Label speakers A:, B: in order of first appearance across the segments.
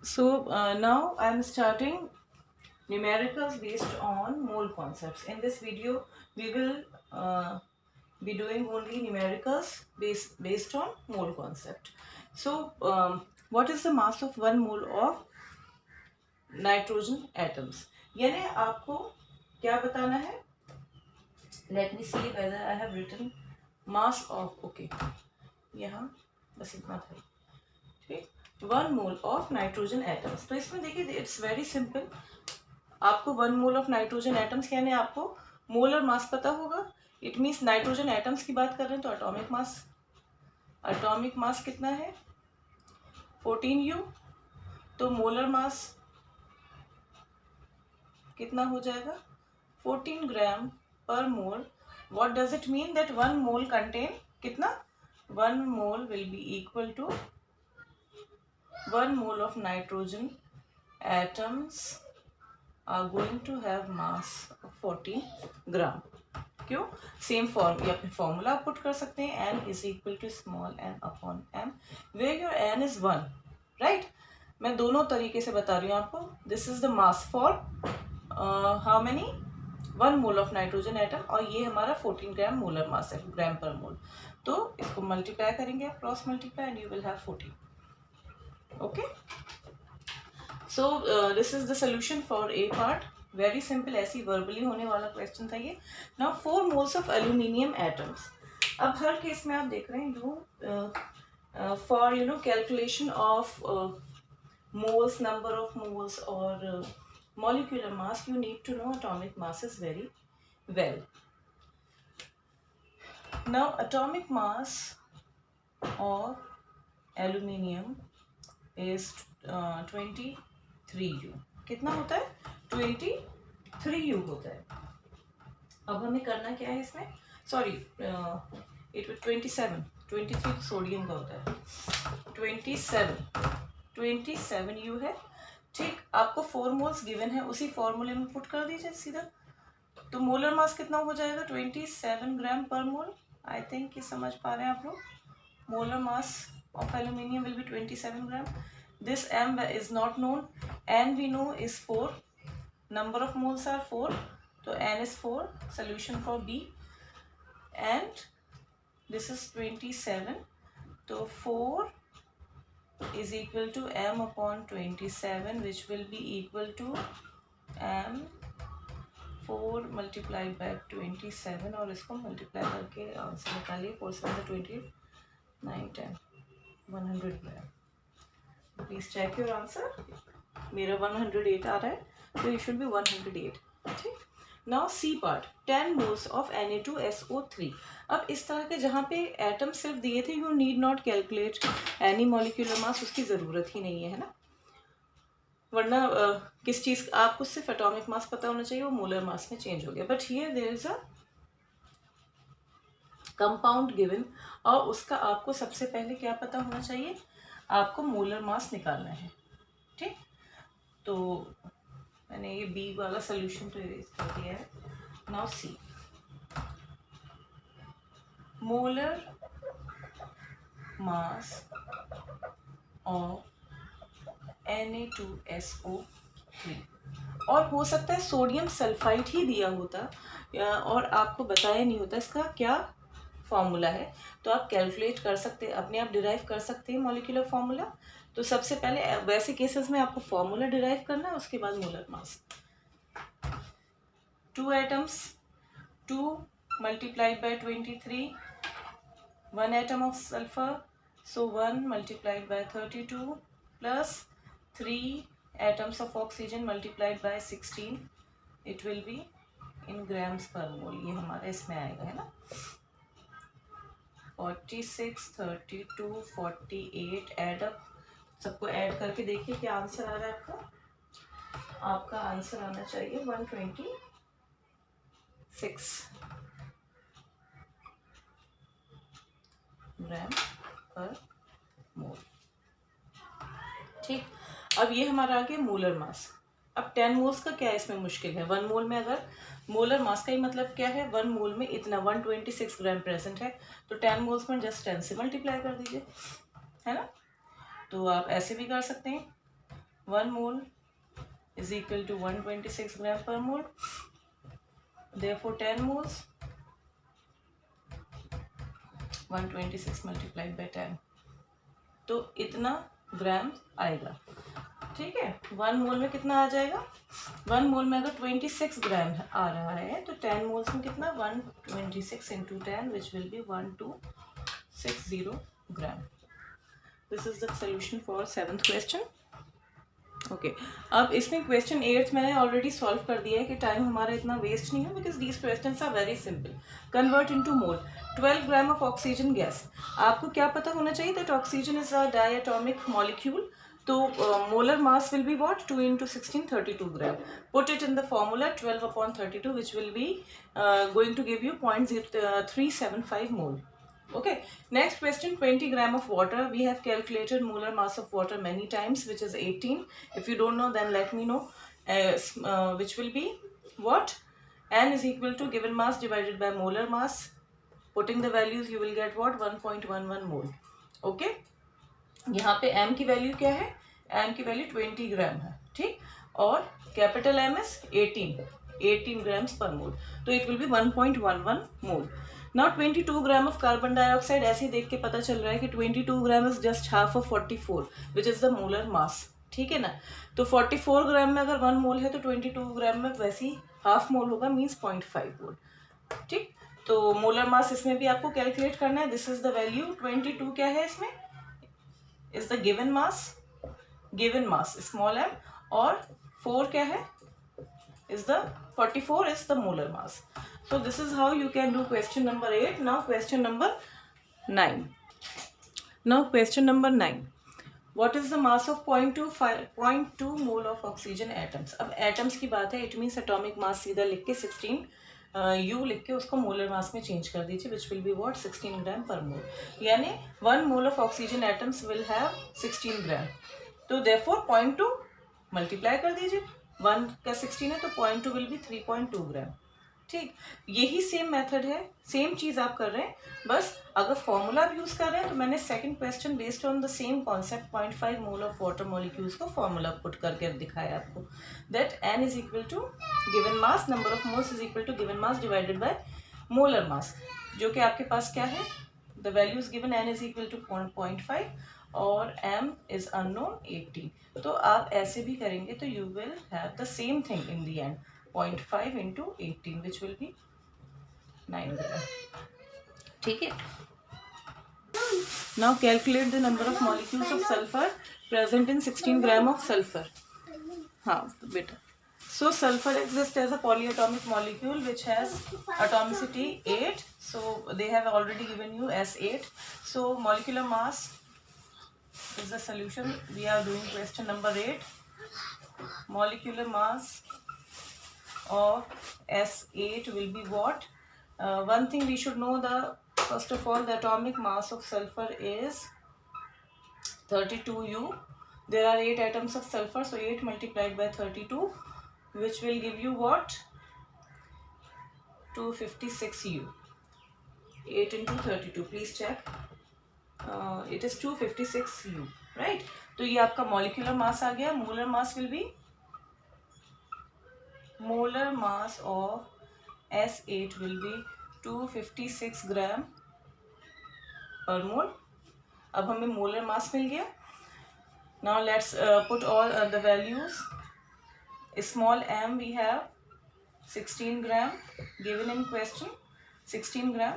A: So now I am starting numericals based on mole concepts. In this video, we will be doing only numericals based on mole concept. So what is the mass of 1 mole of nitrogen atoms? यानी आपको क्या बताना है? Let me see whether I have written mass of. Okay, यहाँ बस इतना था. ठीक, 1 mole ऑफ नाइट्रोजन एटम्स. तो इसमें देखिए इट्स वेरी सिंपल. आपको 1 मोल ऑफ नाइट्रोजन एटम्स यानी आपको मोलर मास पता होगा. इट मीन्स नाइट्रोजन एटम्स की बात कर रहे हैं तो एटॉमिक मास कितना है 14U. तो मोलर मास कितना हो जाएगा 14 ग्राम पर mole. What does it mean that 1 mole contain कितना 1 mole will be equal to 1 mole of nitrogen atoms are going to have mass of 14 gram. क्यों? सेम फॉर्म या फिर फॉर्मूला आप पुट कर सकते हैं. n is equal to small n upon m where your n is 1. Right, मैं दोनों तरीके से बता रही हूँ आपको. This is the mass for how many 1 mole of nitrogen atom और ये हमारा 14 ग्राम मोलर मास है ग्राम पर मोल. तो इसको मल्टीप्लाई करेंगे आप, cross multiply and you will have 14. Okay, so this is the solution for a part. Very simple, ऐसी वर्बली होने वाला क्वेश्चन था ये. Now 4 moles of aluminium atoms. अब हर केस में आप देख रहे हैं you for calculation of moles, number of moles और molecular mass, you need to know atomic masses very well. Now atomic mass of aluminium is 23U. कितना होता है 23U होता है. अब हमें करना क्या है इसमें, सॉरी इट 23 सोडियम का होता है. 27U है. ठीक, आपको 4 मोल्स गिवन है, उसी फॉर्मूले में पुट कर दीजिए सीधा. तो मोलर मास कितना हो जाएगा 27 ग्राम पर मोल. आई थिंक ये समझ पा रहे हैं आप लोग. Molar mass of aluminium will be 27 gram. This m is not known. n we know is 4. number of moles are 4, तो n is 4. solution for B and this is 27. तो 4 is equal to m upon 27 which will be equal to m 4 multiplied by 27 और इसको multiply करके answer निकालिए. 4 7 28 9 10 100 gram. Please check your answer. मेरा 108 आ रहा है तो ये शुड बी 108. ठीक, now see part 10 moles of Na2SO3. अब इस तरह के जहाँ पे एटम सिर्फ दिए थे, you need not calculate any molecular mass, उसकी ज़रूरत ही नहीं है ना. वरना किस चीज़ आपको सिर्फ एटॉमिक मास पता होना चाहिए, वो मोलर मास में चेंज हो गया. But here there is a compound given और उसका आपको सबसे पहले क्या पता होना चाहिए, आपको मोलर मास निकालना है. ठीक, तो मैंने ये बी वाला सोल्यूशन तो इरेज कर दिया है. Now see molar mass of Na2SO3. और हो सकता है सोडियम सल्फाइड ही दिया होता और आपको बताया नहीं होता इसका क्या फॉर्मूला है. तो आप कैलकुलेट कर सकते हैं, अपने आप डिराइव कर सकते हैं मॉलिक्यूलर फॉर्मूला. तो सबसे पहले वैसे केसेस में आपको फॉर्मूला डिराइव करना है, उसके बाद molar mass. 2 atoms, 2 multiplied by 23, 1 atom of sulfur, so 1 multiplied by 32 plus 3 atoms of oxygen multiplied by 16. it will be in grams per mole. ये हमारा इसमें आएगा है ना. 46 32 48 एड अप, सबको ऐड करके देखिए क्या आंसर आ रहा है आपका. आपका आंसर आना चाहिए 126 ग्राम पर मोल. ठीक, अब ये हमारा आ गया मोलर मास. अब 10 मोल्स का क्या इसमें मुश्किल है. 1 मोल में अगर मोलर मास का ही मतलब क्या है, 1 मोल में इतना 126 ग्राम प्रेजेंट है, तो 10 मोल्स में जस्ट 10 से मल्टीप्लाई कर दीजिए, है ना. तो आप ऐसे भी कर सकते हैं. 1 mole is equal to 126 gram per mole. Therefore 10 moles 126 multiplied by 10, तो इतना ग्राम आएगा. ठीक है, 1 मोल में कितना आ जाएगा? 1 मोल में अगर 26 ग्राम आ रहा है तो 10 मोल्स में कितना? 126 into 10 which will B 1260 gram. This is the solution for 7th question. Okay, अब इसमें क्वेश्चन 8 मैंने ऑलरेडी सॉल्व कर दिया है कि टाइम हमारा इतना वेस्ट नहीं है, because these questions are very simple. Convert into mole. 12 gram of oxygen gas. आपको क्या पता होना चाहिए that oxygen is a diatomic molecule. तो molar mass will be what? 2 into 16 32 gram. Put it in the formula 12/32 which will be going to give you 0.375 mole. Okay, next question. 20 gram of water. We have calculated molar mass of water many times, which is 18. If you don't know, then let me know. Which will be what? N is equal to given mass divided by molar mass. Putting the values, you will get what? 1.11 mole. Okay, यहाँ पे m की value क्या है? m की value 20 ग्राम है. ठीक, और capital M is 18 grams पर मोल, तो it will be 1.11 mole. Now 22 gram of carbon dioxide. ऐसे ही देख के पता चल रहा है कि 22 gram is just half of 44 which is the molar mass. ठीक है ना, तो 44 ग्राम में अगर 1 मोल है तो 22 ग्राम में वैसे ही हाफ मोल होगा, मीन्स 0.5 मोल. ठीक, तो मोलर मास इसमें भी आपको कैलकुलेट करना है. This is the value. 22 क्या है इसमें? is the given mass small m, और 4 क्या है? is the 44 is the molar mass. So this is how you can do question number 8. Now question number 9. What is the mass of 0.2 mole of oxygen atoms? अब atoms की बात है, it means atomic mass सीधा लिख के 16 U लिख के उसको मोलर मास में चेंज कर दीजिए, विच विल बी व्हाट? 16 ग्राम पर मोल. यानी 1 mole of oxygen atoms will have 16 ग्राम. तो देयरफॉर 0.2 मल्टीप्लाई कर दीजिए. 1 का 16 है तो 0.2 विल बी 3.2 ग्राम. ठीक, यही सेम मेथड है, सेम चीज आप कर रहे हैं. बस अगर फॉर्मूला आप यूज कर रहे हैं तो मैंने second question based on the same concept 0.5 mole of water molecules को फॉर्मूला पुट करके दिखाया आपको. That n is equal to given mass, number of moles is equal to given mass divided by molar mass, जो कि आपके पास क्या है? The value is given. n is equal to 0.5 और m इज अननोन 18. तो आप ऐसे भी करेंगे तो you will have the same thing in the end. 0.5 into 18 which will be 9 gram. ठीक है. Now calculate the number of molecules of sulfur present in 16 gram of sulfur. हाँ बेटा. So sulfur exists as a polyatomic molecule which has atomicity 8. So they have already given you as 8. So molecular mass is the solution. We are doing question number 8. Molecular mass of S8 will be what? One thing we should know, first of all, the atomic mass of sulfur is 32U. There are 8 atoms of sulfur, so 8 multiplied by 32, which will give you what? 256U. 8 into 32, please check. It is 256U, right? तो ये आपका molecular mass आ गया. Molar mass will be molar mass of S8 will be 256 gram per mole. अब हमें molar mass मिल गया. Now let's put all the values. Small m we have 16 gram given in question. 16 gram.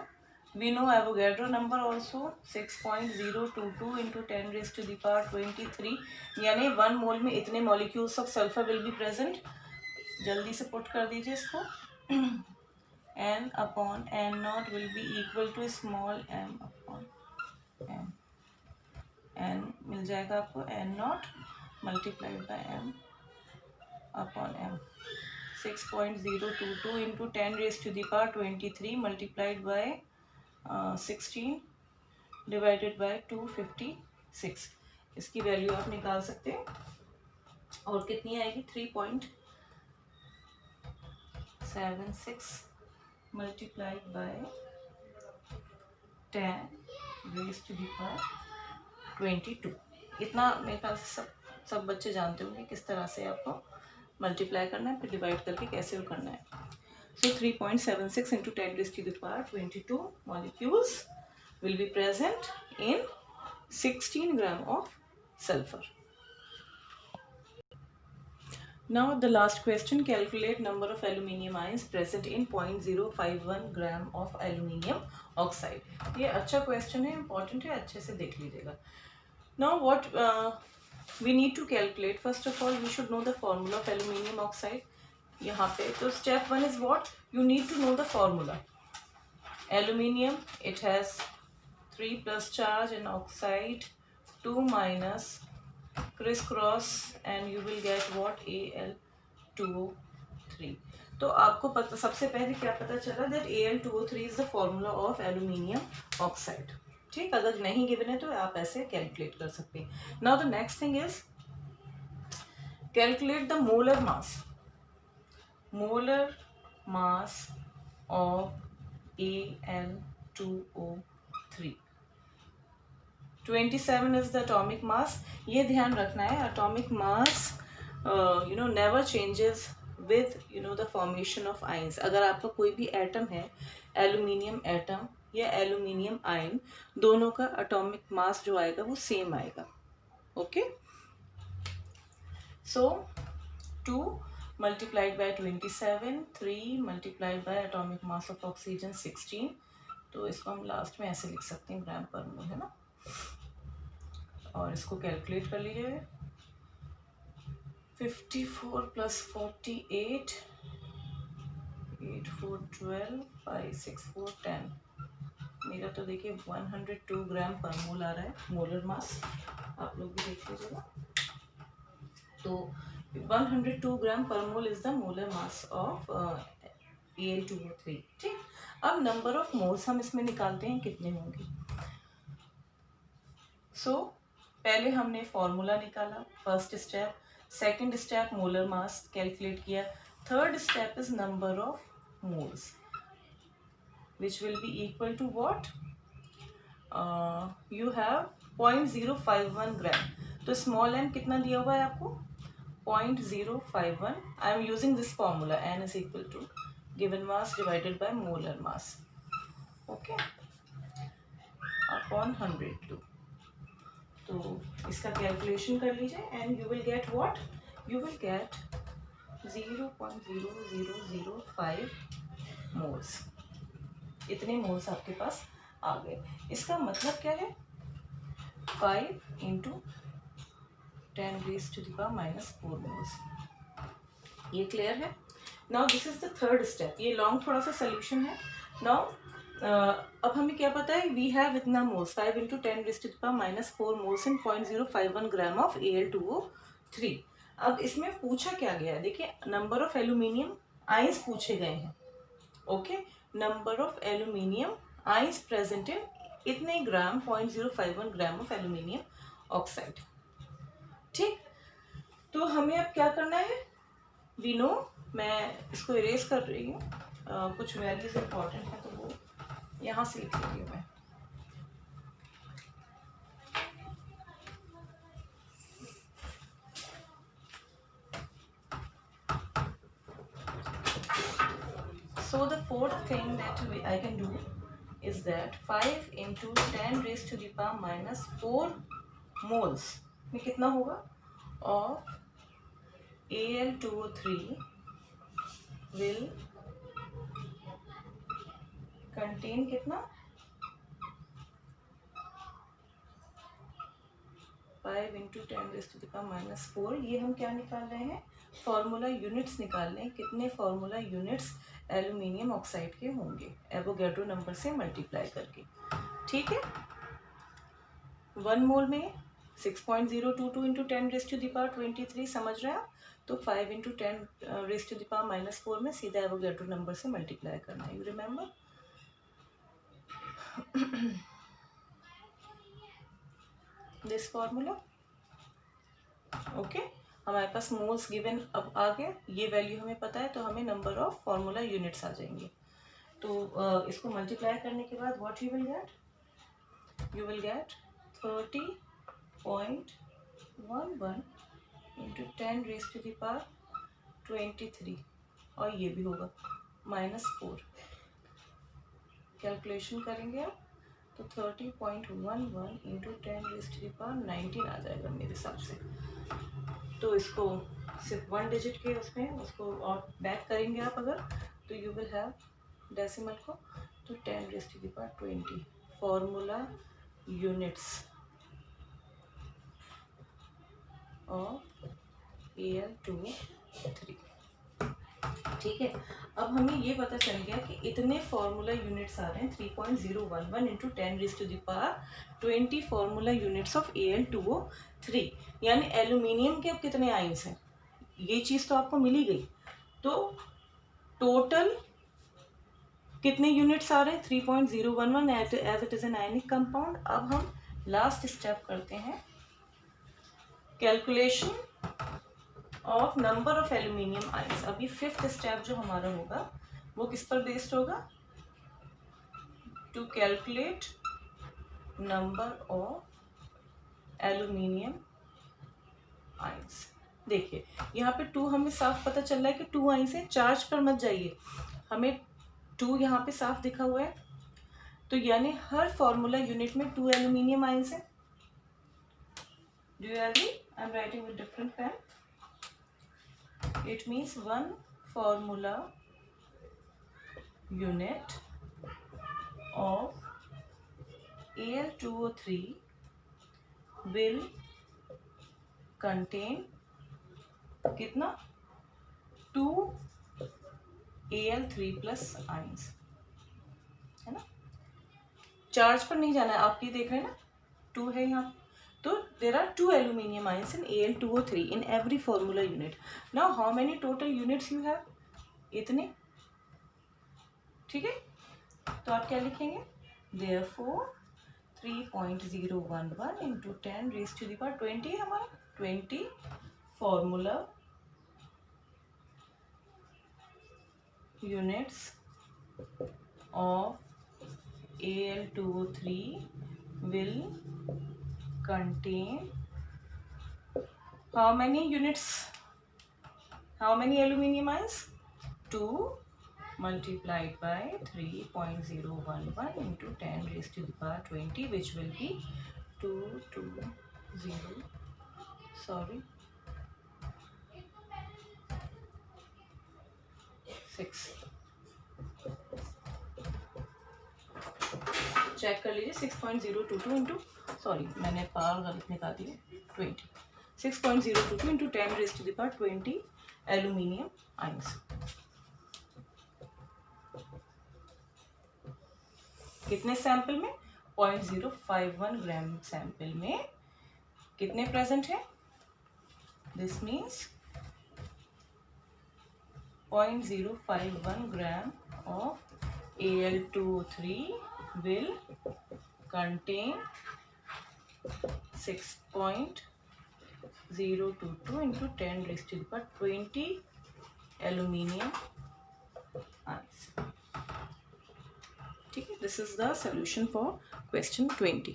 A: We know Avogadro number also 6.022 into 10 raised to the power 23. यानी 1 mole में इतने molecules of sulfur will be present. जल्दी से put कर दीजिए इसको. n upon n naught will be equal to small m upon m. n मिल जाएगा आपको n naught multiplied by m upon m. 6.022 into 10 raised to the power 23 multiplied by 16 divided by 256. इसकी value आप निकाल सकते हैं और कितनी आएगी? 3.76 multiplied by 10 raised to the power 22. इतना मेरे ख्याल से सब सब बच्चे जानते होंगे किस तरह से आपको मल्टीप्लाई करना है, फिर डिवाइड करके कैसे करना है. So 3.76 into 10 raised to the power 22 molecules will be present in 16 gram of sulfur. Now the last question, calculate number of aluminium ions present in 0.051 gram of aluminium oxide. ये अच्छा question है, important है, अच्छे से देख लीजिएगा. Now what we need to calculate, first of all we should know the formula of aluminium oxide. यहाँ पे तो step 1 is what, you need to know the formula. Aluminium it has 3 plus charge and oxide 2 minus criss cross and you will get what Al2O3. तो आपको पता, सबसे पहले क्या पता चला that Al2O3 is the formula of aluminium oxide. ठीक, अगर नहीं गिवन है तो आप ऐसे कैलकुलेट कर सकते हैं. Now the next thing is calculate the molar mass. Molar mass of Al2O3. 27 is the atomic mass. ये ध्यान रखना है, atomic mass never changes with the formation of ions. अगर आपका कोई भी एटम है, एल्यूमिनियम एटम या एल्यूमिनियम आयन, दोनों का atomic mass जो आएगा वो सेम आएगा. Okay, so 2 multiplied by 27, 3 multiplied by atomic mass of oxygen 16. तो इसको हम लास्ट में ऐसे लिख सकते हैं ग्राम पर मोल, है ना. और इसको कैलकुलेट कर लीजिए. 54 प्लस 48, 8 4 12, 5 6 4 10. मेरा तो देखिए 102 ग्राम पर मोल आ रहा है मोलर मास. आप लोग भी देख लीजिएगा. तो 102 ग्राम पर mole is the molar mass of Al2O3. ठीक, अब नंबर ऑफ मोल्स हम इसमें निकालते हैं कितने होंगे. सो पहले हमने फॉर्मूला निकाला, first step. Second step molar mass calculate किया. Third step is number of moles which will be equal to what, you have 0.051 gram. तो स्मॉल m कितना दिया हुआ है आपको 0.051. I am using this formula, n is equal to given mass divided by molar mass, okay, upon 102. तो इसका calculation कर लीजिए and you will get what, you will get 0.0005 moles. इतने मोल्स आपके पास आ गए. इसका मतलब क्या है, 5 into 10 raised to the power minus 4 moles. ये क्लियर है. Now this is the third step. ये लॉन्ग थोड़ा सा सोल्यूशन है. नाउ अब हमें क्या पता है, वी हैव इतना moles 5 into 10 raised to the power minus 4 moles in 0.051 gram of Al2O3. अब इसमें पूछा क्या गया है, देखिए नंबर ऑफ एल्यूमिनियम आइंस पूछे गए हैं. Okay, number of aluminium ions present in इतने ग्राम 0.051 ग्राम ऑफ एल्यूमिनियम ऑक्साइड. ठीक, तो हमें अब क्या करना है, वी नो. मैं इसको इरेज कर रही हूँ, कुछ वैल्यूज इंपॉर्टेंट है तो वो यहाँ से लिख रही हूँ मैं. So the fourth thing that I can do is that 5 into 10 raised to the power minus 4 moles में कितना होगा, और Al2O3 will contain कितना 5 into 10 raised to the power minus 4. ये हम क्या निकाल रहे हैं, फॉर्मूला यूनिट्स निकाल रहे हैं. कितने फॉर्मूला यूनिट्स एल्यूमिनियम ऑक्साइड के होंगे एवोगैड्रो नंबर से मल्टीप्लाई करके. ठीक है, 1 मोल में 6.022 into 10 raised to the power 23, समझ रहे हैं आप. तो 5 into 10 raised to the power minus 4 में सीधा एवोगैड्रो नंबर से मल्टीप्लाई करना है. You remember this formula. Okay, हमारे पास मोल्स गिवन अब आ गए, ये वैल्यू हमें पता है, तो हमें नंबर ऑफ फॉर्मूला यूनिट्स आ जाएंगे. तो इसको मल्टीप्लाई करने के बाद what you will get, you will get 30.11 10 raise to the power 23 और ये भी होगा -4। कैलकुलेशन करेंगे आप तो 30.11 into 10 raise to the power 19 आ जाएगा मेरे हिसाब से। तो इसको सिर्फ 1 डिजिट के उसमें उसको और बैक करेंगे आप अगर, तो यू विल हैव डेसिमल को तो 10 raise to the power 20। Formula units of Al2O3। ठीक है, अब हमें ये पता चल गया कि इतने फार्मूला यूनिट्स आ रहे हैं 3.011 into 10 raise to the power 20 formula units of Al2O3। यानी एल्यूमिनियम के अब कितने आयंस हैं, ये चीज़ तो आपको मिली गई। तो टोटल कितने यूनिट्स आ रहे हैं 3.011 as it is an ionic compound. अब हम लास्ट स्टेप करते हैं, calculation of number of aluminium ions. अभी 5th स्टेप जो हमारा होगा वो किस पर बेस्ड होगा, to calculate number of aluminium ions. देखिए यहाँ पे 2 हमें साफ पता चल रहा है कि 2 आयंस है। चार्ज पर मत जाइए, हमें 2 यहाँ पे साफ दिखा हुआ है, तो यानी हर फॉर्मूला यूनिट में 2 एल्यूमिनियम आयंस है। Do you agree? I am writing with different pen. It means one formula unit of Al2O3 will contain कितना 2 Al3 plus ions, है ना। चार्ज पर नहीं जाना है, आप ये देख रहे हैं ना 2 है यहाँ, तो there are 2 aluminium ions in Al2O3 in every formula unit. Now how many total units you have? इतने, ठीक है। तो आप क्या लिखेंगे, therefore 3.011 into 10 raised to the power 20 है हमारा, 20 formula units of Al2O3 will contain how many units, how many aluminium ions, 2 multiplied by 3.011 into 10 raised to the power 20, which will be 6। Check कर लीजिए 6.022 इंटू, सॉरी मैंने power गलत निकाल दी है, 20। 6.022 into 10 raise to the power 20 aluminium ions. कितने sample में, 0.051 gram sample में कितने प्रेजेंट है, this means 0.051 gram of Al2O3 will contain 6.022 into 10 raised to the power 20 aluminium ions. ठीक है, this is the solution for question 20.